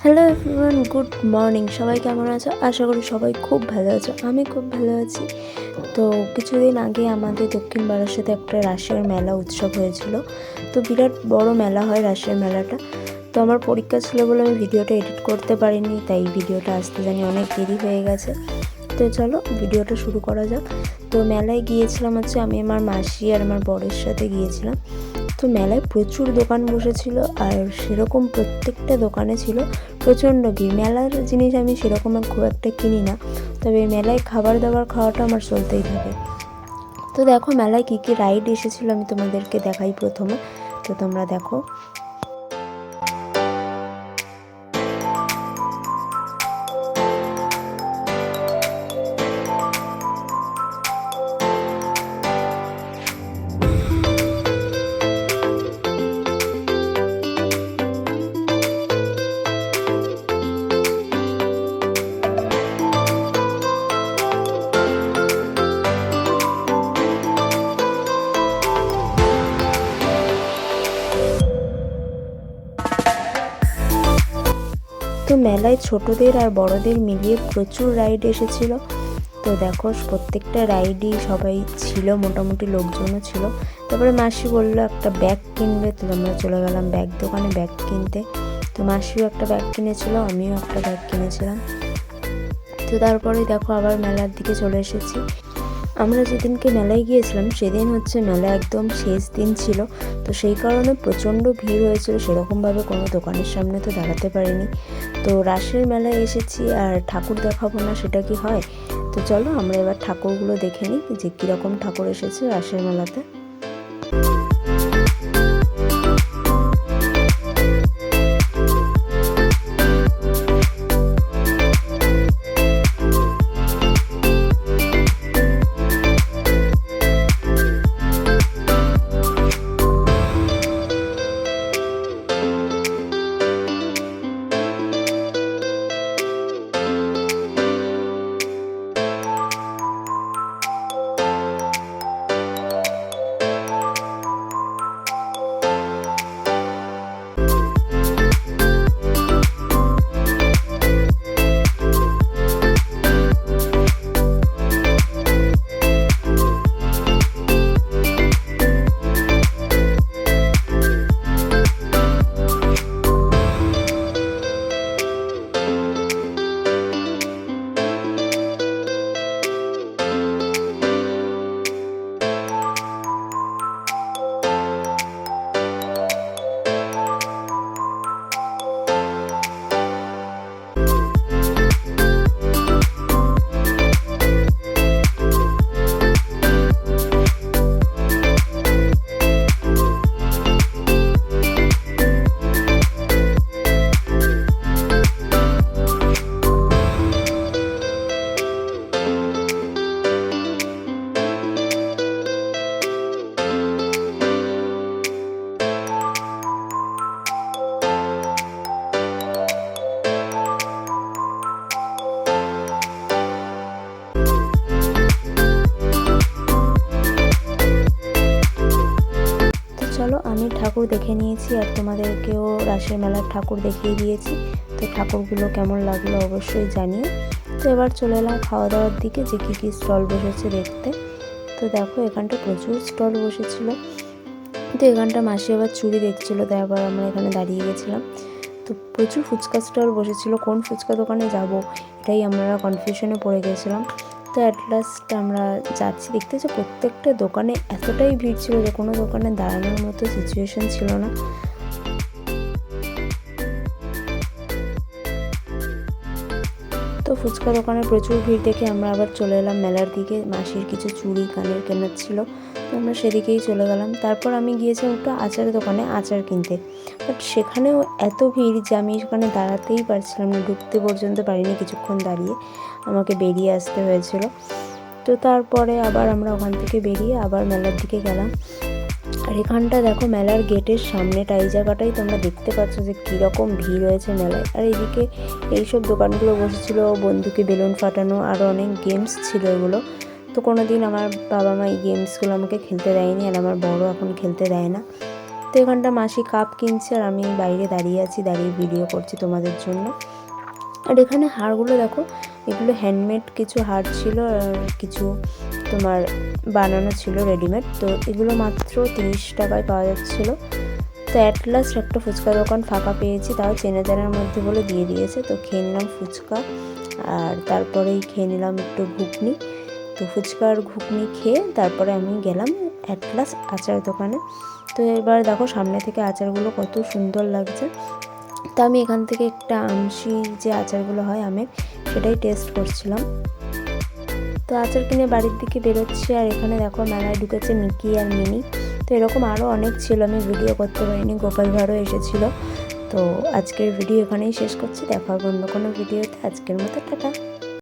Hello everyone, good morning. সবাই কেমন আছো? আশা করি সবাই খুব ভালো আছো। আমি খুব ভালো আছি। তো কিছুদিন আগে আমাদের দক্ষিণ বারাসাতে একটা রাসের মেলা উৎসব হয়েছিল। তো বিরাট বড় মেলা হয় রাসের মেলাটা। তো আমার পরীক্ষা ছিল বলে আমি ভিডিওটা এডিট করতে পারিনি, তাই ভিডিওটা আসতে জানি অনেক দেরি হয়ে গেছে। তো চলো ভিডিওটা শুরু করা যাক। তো মেলায় গিয়েছিলাম আমি আমার মাসি আর আমার বরের সাথে গিয়েছিলাম। তো মেলায় প্রচুর দোকান বসেছিল, আর সেরকম প্রত্যেকটা দোকানে ছিল প্রচণ্ড ভিড়। মেলার জিনিস আমি সেরকম খুব একটা কিনি না, তবে মেলায় খাবার দাবার খাওয়াটা আমার চলতেই থাকে। তো দেখো মেলায় কী কী রাইড এসেছিলো আমি তোমাদেরকে দেখাই প্রথমে। তো তোমরা দেখো। তো মেলায় ছোটদের আর বড়দের মিলিয়ে প্রচুর রাইড এসেছিল। তো দেখো প্রত্যেকটা রাইডই সবাই ছিল, মোটামুটি লোকজনও ছিল। তারপরে মাসি বললো একটা ব্যাগ কিনবে, তো আমরা চলে গেলাম ব্যাগ দোকানে ব্যাগ কিনতে। তো মাসিও একটা ব্যাগ কিনেছিল, আমিও একটা ব্যাগ কিনেছিলাম। তো তারপরে দেখো আবার মেলার দিকে চলে এসেছি। আমরা যেদিনকে মেলায় গিয়েছিলাম সেদিন মেলা একদম শেষ দিন ছিল। তো সেই কারণে প্রচণ্ড ভিড় হয়েছিল, সেরকমভাবে কোনো দোকানের সামনে তো দাঁড়াতে পারিনি। তো রাসের মেলায় এসেছি আর ঠাকুর দেখাবো না, সেটা কি হয়? তো চলো আমরা এবার ঠাকুরগুলো দেখে নিই যে কীরকম ঠাকুর এসেছে রাসের মেলাতে। চলো আমি ঠাকুর দেখে নিয়েছি আর তোমাদেরকেও রাসের মেলার ঠাকুর দেখিয়ে দিয়েছি। তো ঠাকুরগুলো কেমন লাগলো অবশ্যই জানিও। তো এবার চলে এলাম খাওয়া দাওয়ার দিকে, যে কী কী স্টল বসেছে দেখতে। তো দেখো এখানটা প্রচুর স্টল বসেছিল। তো এখানটা মাসি আবার চুড়ি দেখছিলো, তাই আবার আমরা এখানে দাঁড়িয়ে গেছিলাম। তো প্রচুর ফুচকা স্টল বসেছিল, কোন ফুচকা দোকানে যাব এটাই আমরা কনফিউশনে পড়ে গেছিলাম। তো অ্যাট লাস্ট আমরা যাচ্ছি, দেখতে যে প্রত্যেকটা দোকানে এতটাই ভিড় ছিল যে কোনো দোকানে দাঁড়ানোর মতো সিচুয়েশন ছিল না। তো ফুচকা দোকানে প্রচুর ভিড় দেখে আমরা আবার চলে এলাম মেলার দিকে। মাসির কিছু চুড়ি কানের কেনার ছিল, তো আমরা সেদিকেই চলে গেলাম। তারপর আমি গিয়েছিলাম একটু আচার দোকানে আচার কিনতে, বাট সেখানেও এত ভিড় যে আমি সেখানে দাঁড়াতেই পারছিলাম না, ঢুকতে পর্যন্ত পারিনি, কিছুক্ষণ দাঁড়িয়ে আমাকে বেরিয়ে আসতে হয়েছিল। তো তারপরে আবার আমরা ওখান থেকে বেরিয়ে আবার মেলার দিকে গেলাম। আর এখানটা দেখো মেলার গেটের সামনেটা, এই জায়গাটাই তোমরা দেখতে পাচ্ছ যে কীরকম ভিড় হয়েছে মেলায়। আর এইদিকে এইসব দোকানগুলো বসেছিল, বন্দুকে বেলুন ফাটানো, আরও অনেক গেমস ছিল এগুলো। তো কোনো দিন আমার বাবা মা এই গেমসগুলো আমাকে খেলতে দেয়নি, আর আমার বড় এখন খেলতে দেয় না। তো এখানটা মাসি কাপ কিনছে আর আমি বাইরে দাঁড়িয়ে আছি, দাঁড়িয়ে ভিডিও করছি তোমাদের জন্য। আর এখানে হারগুলো দেখো, এগুলো হ্যান্ডমেড কিছু হার ছিল আর কিছু তোমার বানানো ছিল রেডিমেড। তো এগুলো মাত্র 30 টাকায় পাওয়া যাচ্ছিলো। তো অ্যাট লাস্ট একটা ফুচকা দোকান ফাঁকা পেয়েছি, তাও চেনা জানার মধ্যে বলে দিয়ে দিয়েছে। তো খেয়ে নিলাম ফুচকা আর তারপরেই খেয়ে নিলাম একটু ঘুগনি। তো ফুচকা আর ঘুগনি খেয়ে তারপরে আমি গেলাম অ্যাট লাস্ট আচার দোকানে। তো এবার দেখো সামনে থেকে আচারগুলো কত সুন্দর লাগছে। তো আমি এখান থেকে একটা আমশি যে আচারগুলো হয় আমের, সেটাই টেস্ট করছিলাম। তো আচার কিনে বাড়ির দিকে বেরোচ্ছে। আর এখানে দেখো মেলায় ঢুকেছে মিকি আর মিনি। তো এরকম আরও অনেক ছিল, আমি ভিডিও করতে পারিনি, গোপাল ভাঁড়ও এসেছিলো। তো আজকের ভিডিও এখানেই শেষ করছি, দেখা হবে অন্য কোনো ভিডিওতে। আজকের মতো টাটা।